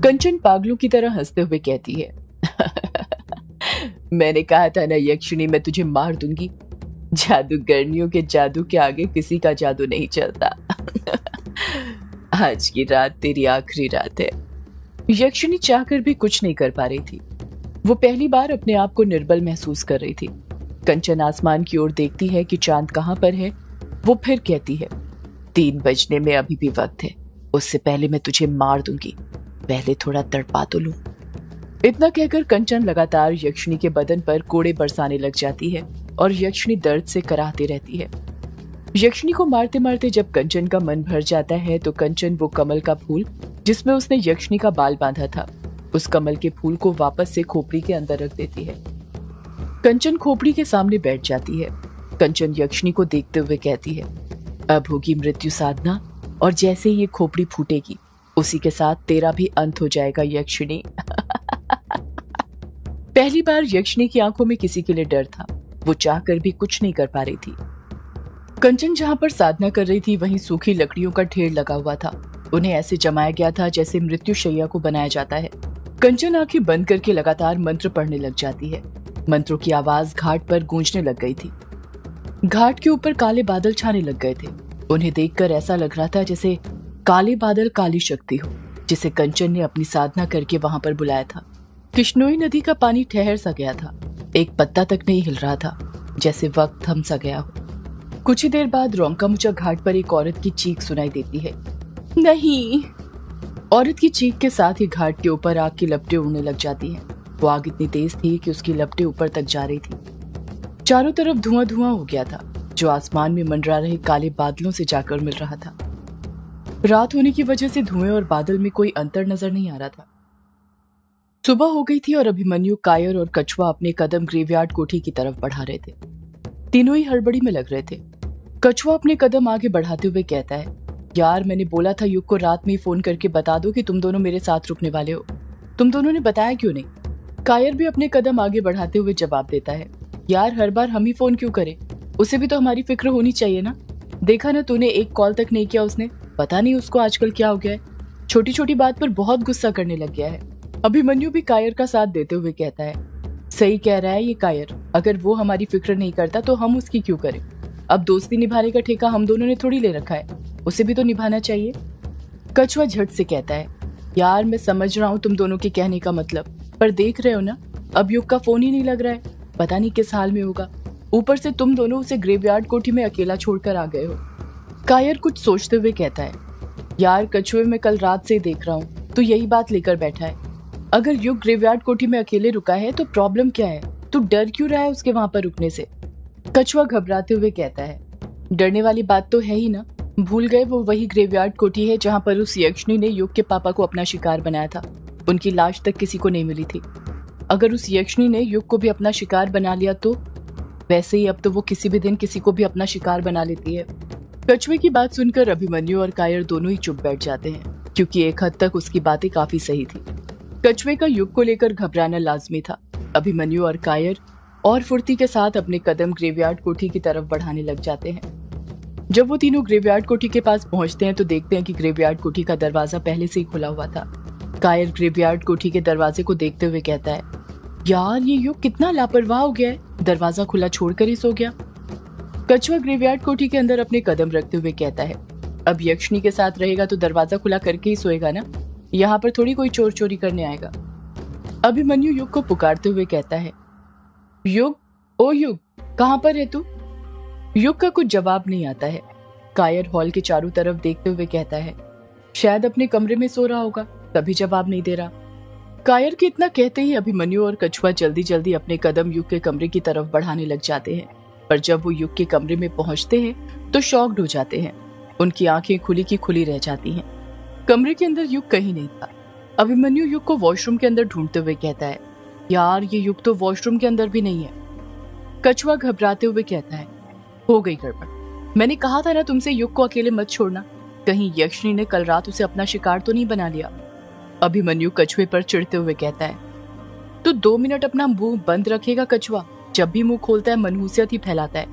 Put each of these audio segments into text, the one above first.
कंचन पागलों की तरह हंसते हुए कहती है। मैंने कहा था ना यक्षिणी, मैं तुझे मार दूंगी। जादूगरनियों के जादू के आगे किसी का जादू नहीं चलता। आज की रात तेरी आखिरी रात है। यक्षिणी चाहकर भी कुछ नहीं कर पा रही थी। वो पहली बार अपने आप को निर्बल महसूस कर रही थी। कंचन आसमान की ओर देखती है कि चांद कहाँ पर है। वो फिर कहती है, 3 बजने में अभी भी वक्त है। उससे पहले मैं तुझे मार दूंगी। पहले थोड़ा तड़पा तो लूं। इतना कहकर कंचन लगातार यक्षिणी के बदन पर कोड़े बरसाने लग जाती है और यक्षिणी दर्द से कराहती रहती है। यक्षिणी को मारते मारते जब कंचन का मन भर जाता है तो कंचन वो कमल का फूल जिसमें उसने यक्षिणी का बाल बांधा था, उस कमल के फूल को वापस से खोपड़ी के अंदर रख देती है। कंचन खोपड़ी के सामने बैठ जाती है। कंचन यक्षिणी को देखते हुए कहती है, अब होगी मृत्यु साधना, और जैसे ही ये खोपड़ी फूटेगी उसी के साथ तेरा भी अंत हो जाएगा यक्षिणी। पहली बार यक्षिणी की आंखों में किसी के लिए डर था। वो चाहकर भी कुछ नहीं कर पा रही थी। कंचन जहां पर साधना कर रही थी वहीं सूखी लकड़ियों का ढेर लगा हुआ था। उन्हें ऐसे जमाया गया था जैसे मृत्यु शैया को बनाया जाता है। कंचन आंखें बंद करके लगातार मंत्र पढ़ने लग जाती है। मंत्रों की आवाज घाट पर गूंजने लग गई थी। घाट के ऊपर काले बादल छाने लग गए थे। उन्हें देखकर ऐसा लग रहा था जैसे काले बादल काली शक्ति हो, जिसे कंचन ने अपनी साधना करके वहां पर बुलाया था। किश्नोई नदी का पानी ठहर सा गया था। एक पत्ता तक नहीं हिल रहा था, जैसे वक्त थम सा गया हो। कुछ ही देर बाद रोंकामुचा घाट पर एक औरत की चीख सुनाई देती है। नहीं! औरत की चीख के साथ ही घाट के ऊपर आग की लपटें उड़ने लग जाती हैं। वो आग इतनी तेज थी कि उसकी लपटें ऊपर तक जा रही थी। चारों तरफ धुआं धुआं हो गया था, जो आसमान में मंडरा रहे काले बादलों से जाकर मिल रहा था। रात होने की वजह से धुएं और बादल में कोई अंतर नजर नहीं आ रहा था। सुबह हो गई थी और अभिमन्यु, कायर और कछुआ अपने कदम ग्रेवयार्ड कोठी की तरफ बढ़ा रहे थे। तीनों ही हड़बड़ी में लग रहे थे। कछुआ अपने कदम आगे बढ़ाते हुए कहता है, यार मैंने बोला था युग को रात में ही फोन करके बता दो कि तुम दोनों मेरे साथ रुकने वाले हो। तुम दोनों ने बताया क्यों नहीं? कायर भी अपने कदम आगे बढ़ाते हुए जवाब देता है, यार हर बार हम ही फोन क्यों करें? उसे भी तो हमारी फिक्र होनी चाहिए ना। देखा ना तूने, एक कॉल तक नहीं किया उसने। पता नहीं उसको आजकल क्या हो गया है, छोटी छोटी बात पर बहुत गुस्सा करने लग गया है। अभिमन्यु भी कायर का साथ देते हुए कहता है, सही कह रहा है ये कायर। अगर वो हमारी फिक्र नहीं करता तो हम उसकी क्यों करें? अब दोस्ती निभाने का ठेका हम दोनों ने थोड़ी ले रखा है, उसे भी तो निभाना चाहिए। कछुआ झट से कहता है, यार मैं समझ रहा हूँ तुम दोनों के कहने का मतलब, पर देख रहे हो ना, अब युग का फोन ही नहीं लग रहा है। पता नहीं किस हाल में होगा। ऊपर से तुम दोनों उसे ग्रेवयार्ड कोठी में अकेला छोड़कर आ गए हो। कायर कुछ सोचते हुए कहता है, यार कछुए मैं कल रात से देख रहा हूँ, तू यही बात लेकर बैठा है। अगर युग ग्रेवयार्ड कोठी में अकेले रुका है तो प्रॉब्लम क्या है? तू डर क्यों रहा है उसके वहां पर रुकने से? कछुआ घबराते हुए कहता है, डरने वाली बात तो है ही ना। भूल गए वो वही ग्रेवयार्ड कोठी है जहां पर उस यक्षिणी ने युग के पापा को अपना शिकार बनाया था। उनकी लाश तक किसी को नहीं मिली थी। अगर उस यक्षिणी ने युग को भी अपना शिकार बना लिया तो वैसे ही अब तो वो किसी भी दिन किसी को भी अपना शिकार बना लेती है। कछुए की बात सुनकर अभिमन्यु और कायर दोनों ही चुप बैठ जाते हैं, क्योंकि एक हद तक उसकी बातें काफी सही थी। कछुए का युग को लेकर घबराना लाजमी था। अभिमन्यु और कायर और फुर्ती के साथ अपने कदम ग्रेवयार्ड कोठी की तरफ बढ़ाने लग जाते हैं। जब वो तीनों ग्रेवयार्ड कोठी के पास पहुंचते हैं तो देखते हैं कि ग्रेवयार्ड कोठी का दरवाजा पहले से ही खुला हुआ था। कायर ग्रेवयार्ड कोठी के दरवाजे को देखते हुए कहता है, यार ये युग कितना लापरवाह हो गया है, दरवाजा खुला छोड़कर ही सो गया। कछुआ ग्रेवयार्ड कोठी के अंदर अपने कदम रखते हुए कहता है, अब यक्षिणी के साथ रहेगा तो दरवाजा खुला करके ही सोएगा ना, यहाँ पर थोड़ी कोई चोर चोरी करने आएगा। अभिमन्यु युग को पुकारते हुए कहता है, युग, ओ युग, कहाँ पर है तू? युग का कुछ जवाब नहीं आता है। कायर हॉल के चारों तरफ देखते हुए कहता है, शायद अपने कमरे में सो रहा होगा, तभी जवाब नहीं दे रहा। कायर के इतना कहते ही अभिमन्यु और कछुआ जल्दी जल्दी अपने कदम युग के कमरे की तरफ बढ़ाने लग जाते हैं। पर जब वो युग के कमरे में पहुंचते हैं तो शॉक्ड हो जाते हैं। उनकी आंखें खुली की खुली रह जाती हैं। कमरे के अंदर युग कहीं नहीं था। अभिमन्यु युग को वॉशरूम के अंदर ढूंढते हुए कहता है, यार ये युग तो वॉशरूम के अंदर भी नहीं है। कछुआ घबराते हुए कहता है, हो गई गड़बड़। मैंने कहा था ना तुमसे युग को अकेले मत छोड़ना, कहीं यक्षिणी ने कल रात उसे अपना शिकार तो नहीं बना लिया। अभिमन्यु कछुए पर चिढ़ते हुए कहता है, तू 2 मिनट अपना मुंह बंद रखेगा कछुआ? जब भी मुंह खोलता है मनहूसियत ही फैलाता है।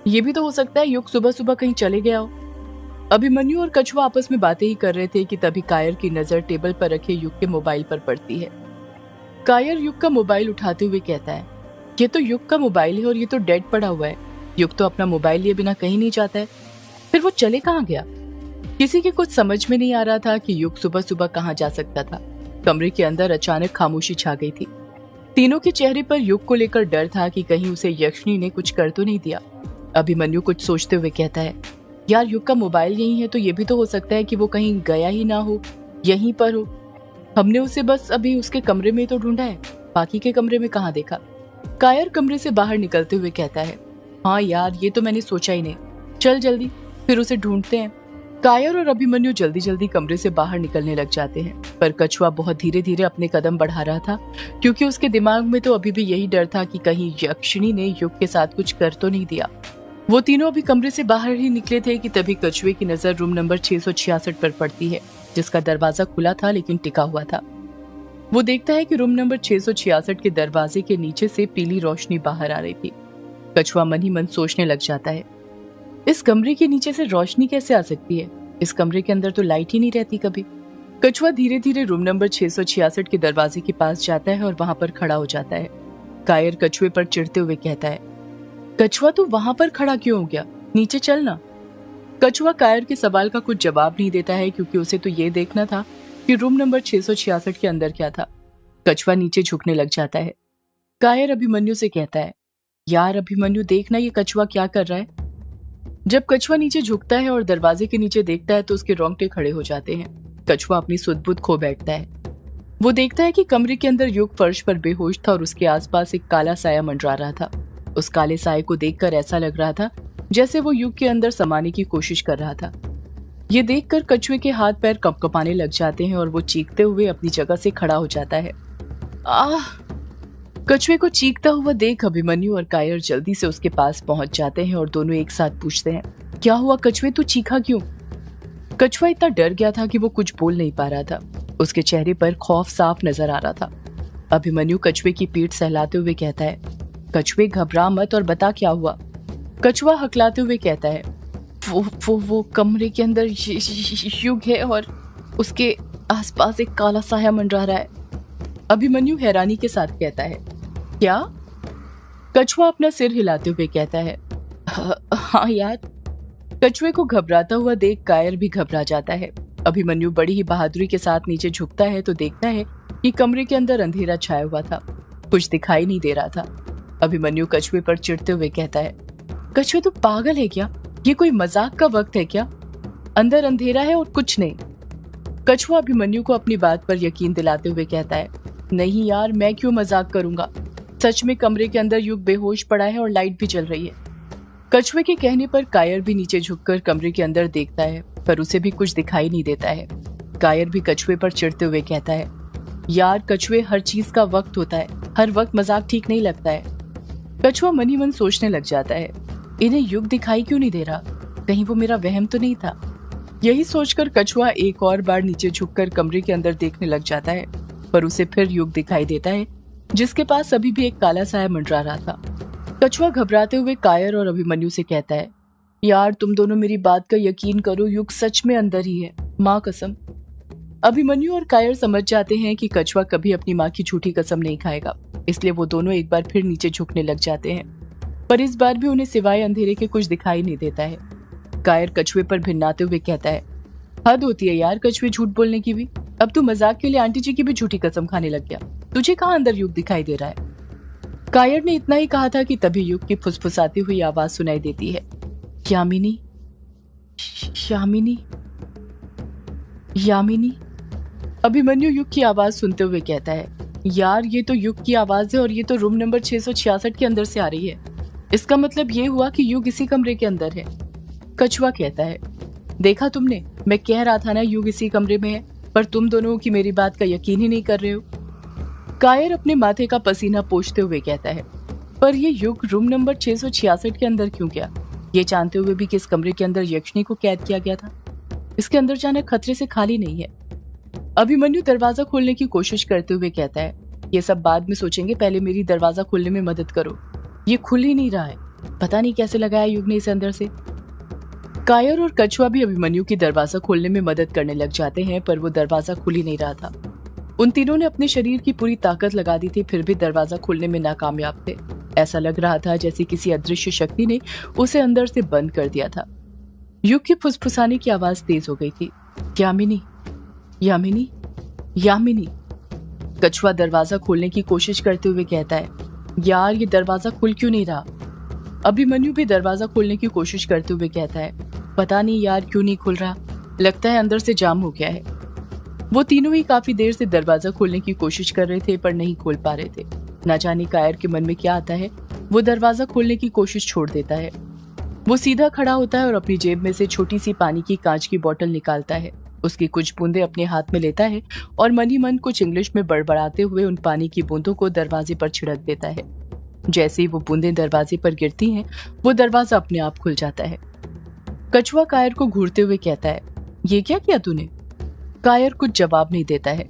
ये भी तो हो सकता है युग सुबह सुबह कहीं चले गया हो। अभिमन्यु और कछुआ आपस में बातें ही कर रहे थे कि तभी कायर की नजर टेबल पर रखे युग के मोबाइल पर पड़ती है। कायर युग का मोबाइल उठाते हुए कहता है, ये तो युग का मोबाइल है और ये तो डेड पड़ा हुआ है। युग तो अपना मोबाइल लिए बिना कहीं नहीं जाता है, फिर वो चले कहाँ गया? किसी के कुछ समझ में नहीं आ रहा था कि युग सुबह सुबह कहाँ जा सकता था। कमरे के अंदर अचानक खामोशी छा गई थी। तीनों के चेहरे पर युग को लेकर डर था कि कहीं उसे यक्षिणी ने कुछ कर तो नहीं दिया। अभिमन्यु कुछ सोचते हुए कहता है, यार युग का मोबाइल यही है तो ये भी तो हो सकता है कि वो कहीं गया ही ना हो, यहीं पर हो। हमने उसे बस अभी उसके कमरे में तो ढूंढा है, बाकी के कमरे में कहाँ देखा। कायर कमरे से बाहर निकलते हुए कहता है, हाँ यार ये तो मैंने सोचा ही नहीं, चल जल्दी फिर उसे ढूंढते हैं। कायर और अभिमन्यु जल्दी जल्दी कमरे से बाहर निकलने लग जाते हैं, पर कछुआ बहुत धीरे धीरे अपने कदम बढ़ा रहा था, क्योंकि उसके दिमाग में तो अभी भी यही डर था कि कहीं यक्षिणी ने युग के साथ कुछ कर तो नहीं दिया। वो तीनों अभी कमरे से बाहर ही निकले थे कि तभी कछुए की नजर रूम नंबर 666 पर पड़ती है, जिसका दरवाजा खुला था लेकिन टिका हुआ था। वो देखता है कि रूम नंबर 666 के दरवाजे के नीचे से पीली रोशनी बाहर आ रही थी। कछुआ मन ही मन सोचने लग जाता है, इस कमरे के नीचे से रोशनी कैसे आ सकती है? इस कमरे के अंदर तो लाइट ही नहीं रहती कभी। कछुआ धीरे धीरे रूम नंबर 666 के दरवाजे के पास जाता है और वहां पर खड़ा हो जाता है। कायर कछुए पर चिढ़ते हुए कहता है, कछुआ तू वहां पर खड़ा क्यों हो गया? नीचे चलना। कछुआ कायर के सवाल का कुछ जवाब नहीं देता है, क्योंकि उसे तो ये देखना था कि रूम नंबर 666 के अंदर क्या था। कछुआ नीचे झुकने लग जाता है। कायर अभिमन्यु से कहता है, यार अभिमन्यु देखना ये कछुआ क्या कर रहा है। जब कछुआ नीचे झुकता है और दरवाजे के नीचे देखता है तो उसके रोंगटे खड़े हो जाते हैं। कछुआ अपनी सुध-बुध खो बैठता है। वो देखता है कि कमरे के अंदर युग फर्श पर बेहोश था और उसके आसपास एक काला साया मंडरा रहा था। उस काले साये को देखकर ऐसा लग रहा था जैसे वो युग के अंदर समाने की कोशिश कर रहा था। ये देखकर कछुए के हाथ पैर कंपकपाने लग जाते हैं और वो चीखते हुए अपनी जगह से खड़ा हो जाता है। आह! कछुए को चीखता हुआ देख अभिमन्यु और कायर जल्दी से उसके पास पहुंच जाते हैं और दोनों एक साथ पूछते हैं, क्या हुआ कछुए, तू चीखा क्यों? कछुआ इतना डर गया था कि वो कुछ बोल नहीं पा रहा था। उसके चेहरे पर खौफ साफ नजर आ रहा था। अभिमन्यु कछुए की पीठ सहलाते हुए कहता है, कछुए घबरा मत और बता क्या हुआ। कछुआ हकलाते हुए कहता है, वो कमरे के अंदर युग है और उसके आसपास एक काला साया मंडरा रहा है। अभिमन्यु हैरानी के साथ कहता है, क्या? कछुआ अपना सिर हिलाते हुए कहता है, हाँ यार। कछुए को घबराता हुआ देख कायर भी घबरा जाता है। अभिमन्यु बड़ी ही बहादुरी के साथ नीचे झुकता है तो देखता है कि कमरे के अंदर अंधेरा छाया हुआ था, कुछ दिखाई नहीं दे रहा था। अभिमन्यु कछुए पर चिढ़ते हुए कहता है, कछुए तू पागल है क्या? ये कोई मजाक का वक्त है क्या? अंदर अंधेरा है और कुछ नहीं। कछुआ अभिमन्यु को अपनी बात पर यकीन दिलाते हुए कहता है, नहीं यार, मैं क्यों मजाक करूंगा, सच में कमरे के अंदर युग बेहोश पड़ा है और लाइट भी जल रही है। कछुए के कहने पर कायर भी नीचे झुककर कमरे के अंदर देखता है, पर उसे भी कुछ दिखाई नहीं देता है। कायर भी कछुए पर चिढ़ते हुए कहता है, यार कछुए, हर चीज का वक्त होता है, हर वक्त मजाक ठीक नहीं लगता है। कछुआ मन ही मन सोचने लग जाता है, इन्हें युग दिखाई क्यों नहीं दे रहा, कहीं वो मेरा वहम तो नहीं था। यही सोचकर कछुआ एक और बार नीचे झुककर कमरे के अंदर देखने लग जाता है, पर उसे फिर युग दिखाई देता है, जिसके पास अभी भी एक काला साया मंडरा रहा था। कछुआ घबराते हुए कायर और अभिमन्यु से कहता है, यार तुम दोनों मेरी बात का यकीन करो, युग सच में अंदर ही है, माँ कसम। अभिमन्यु और कायर समझ जाते हैं कि कछुआ कभी अपनी माँ की झूठी कसम नहीं खाएगा, इसलिए वो दोनों एक बार फिर नीचे झुकने लग जाते हैं, पर इस बार भी उन्हें सिवाय अंधेरे के कुछ दिखाई नहीं देता है। कायर कछुए पर भिन्नाते हुए कहता है, हद होती है यार कछुए झूठ बोलने की भी। अब तू मजाक के लिए आंटी जी की भी झूठी कसम खाने लग गया। तुझे कहाँ अंदर युग दिखाई दे रहा है? कायर ने इतना ही कहा था कि तभी युग की फुसफुसाती हुई आवाज सुनाई देती है, यामिनी, यामिनी, यामिनी। अभिमन्यु युग की आवाज सुनते हुए कहता है, यार ये तो युग की आवाज है और ये तो रूम नंबर 666 के अंदर से आ रही है। इसका मतलब ये हुआ कि युग इसी कमरे के अंदर है। कछुआ कहता है, देखा तुमने, मैं कह रहा था ना युग इसी कमरे में है, पर तुम दोनों की मेरी बात का यकीन ही नहीं कर रहे हो। कायर अपने माथे का पसीना पोंछते हुए कहता है, पर ये युग रूम नंबर 666 के अंदर क्यों गया, ये जानते हुए भी कि इस कमरे के अंदर यक्षिणी को कैद किया गया था। इसके अंदर जाना खतरे से खाली नहीं है। अभिमन्यु दरवाजा खोलने की कोशिश करते हुए कहता है, ये सब बाद में सोचेंगे, पहले मेरी दरवाजा खोलने में मदद करो। ये खुल ही नहीं रहा है, पता नहीं कैसे लगाया युग ने इसे अंदर से। कायर और कछुआ भी अभिमन्यु की दरवाजा खोलने में मदद करने लग जाते हैं, पर वो दरवाजा खुल ही नहीं रहा था। उन तीनों ने अपने शरीर की पूरी ताकत लगा दी थी, फिर भी दरवाजा खोलने में नाकामयाब थे। ऐसा लग रहा था जैसे किसी अदृश्य शक्ति ने उसे अंदर से बंद कर दिया था। युग की फुसफुसाने की आवाज तेज हो गई थी। यामिनी, यामिनी, यामिनी। कछुआ दरवाजा खोलने की कोशिश करते हुए कहता है, यार ये दरवाजा खुल क्यों नहीं रहा। अभिमन्यु भी दरवाजा खोलने की कोशिश करते हुए कहता है, पता नहीं यार क्यों नहीं खुल रहा, लगता है अंदर से जाम हो गया है। वो तीनों ही काफी देर से दरवाजा खोलने की कोशिश कर रहे थे, पर नहीं खोल पा रहे थे। न जाने कायर के मन में क्या आता है, वो दरवाजा खोलने की कोशिश छोड़ देता है। वो सीधा खड़ा होता है और अपनी जेब में से छोटी सी पानी की कांच की बोतल निकालता है। उसकी कुछ बूंदें अपने हाथ में लेता है और मन ही मन कुछ इंग्लिश में बड़बड़ाते हुए उन पानी की बूंदों को दरवाजे पर छिड़क देता है। जैसे ही वो बूंदें दरवाजे पर गिरती हैं, वो दरवाजा अपने आप खुल जाता है। कछुआ कायर को घूरते हुए कहता है, ये क्या किया तूने। कायर कुछ जवाब नहीं देता है।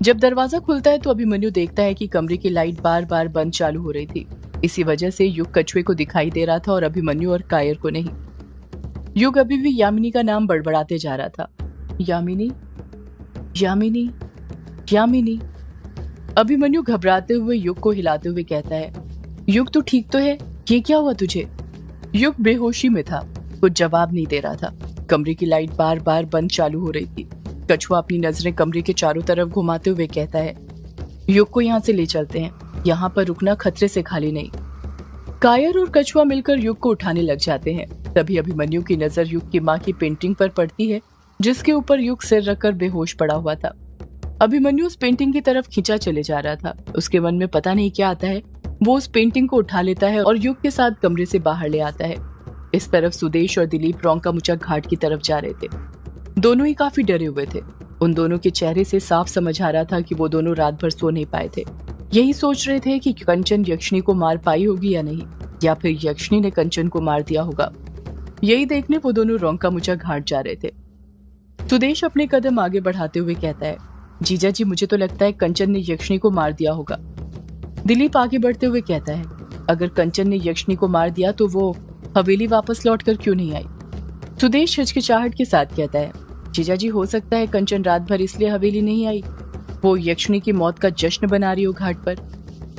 जब दरवाजा खुलता है तो अभिमन्यु देखता है कि कमरे की लाइट बार बार बंद चालू हो रही थी। इसी वजह से युग कछुए को दिखाई दे रहा था और अभिमन्यु और कायर को नहीं। युग अभी भी यामिनी का नाम बड़बड़ाते जा रहा था। यामिनी, यामिनी, यामिनी। अभिमन्यु घबराते हुए युग को हिलाते हुए कहता है, युग तू ठीक तो है, ये क्या हुआ तुझे। युग बेहोशी में था, कुछ जवाब नहीं दे रहा था। कमरे की लाइट बार बार बंद चालू हो रही थी। कछुआ अपनी नजरें कमरे के चारों तरफ घुमाते हुए कहता है, युग को यहाँ से ले चलते हैं, यहाँ पर रुकना खतरे से खाली नहीं। कायर और कछुआ मिलकर युग को उठाने लग जाते हैं। तभी अभिमन्यु की नजर युग की माँ की पेंटिंग पर पड़ती है, जिसके ऊपर युग सिर रखकर बेहोश पड़ा हुआ था। अभिमन्यु उस पेंटिंग की तरफ खींचा चले जा रहा था। उसके मन में पता नहीं क्या आता है, वो उस पेंटिंग को उठा लेता है और युग के साथ कमरे से बाहर ले आता है। इस तरफ सुदेश और दिलीप रोंका-मुचा घाट की तरफ जा रहे थे। दोनों ही काफी डरे हुए थे। उन दोनों के चेहरे से साफ समझ आ रहा था कि वो दोनों रात भर सो नहीं पाए थे। यही सोच रहे थे कि कंचन यक्षिणी को मार पाई होगी या नहीं, या फिर यक्षिणी ने कंचन को मार दिया होगा। यही देखने वो दोनों रोंका-मुचा घाट जा रहे थे। सुदेश अपने कदम आगे बढ़ाते हुए कहता है, जीजा जी मुझे तो लगता है कंचन ने यक्षिणी को मार दिया होगा। दिलीप आगे बढ़ते हुए कहता है, अगर कंचन ने यक्षिणी को मार दिया तो वो हवेली वापस लौटकर क्यों नहीं आई। सुदेश हिचकिचाहट के साथ कहता है, जीजा जी हो सकता है कंचन रात भर इसलिए हवेली नहीं आई, वो यक्षिणी की मौत का जश्न बना रही हो घाट पर।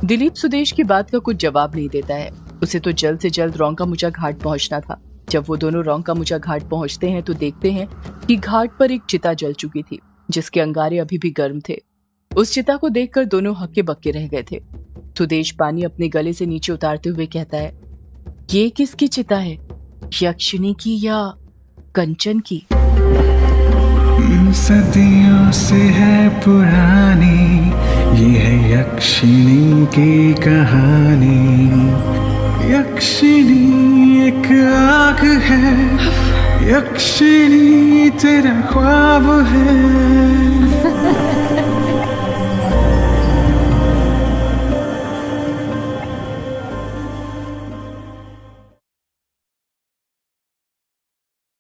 दिलीप सुदेश की बात का कुछ जवाब नहीं देता है। उसे तो जल्द से जल्द रोंका-मुचा घाट पहुंचना था। जब वो दोनों रोंका-मुचा घाट पहुंचते हैं तो देखते हैं कि घाट पर एक चिता जल चुकी थी, जिसके अंगारे अभी भी गर्म थे। उस चिता को देखकर दोनों हक्के बक्के रह गए थे। सुदेश पानी अपने गले से नीचे उतारते हुए कहता है, ये किसकी चिता है, यक्षिणी की या कंचन की। सदियों से है पुरानी ये है यक्षिणी की कहानी। यक्षिणी एक आग है, यक्षिणी तेरा ख्वाब है।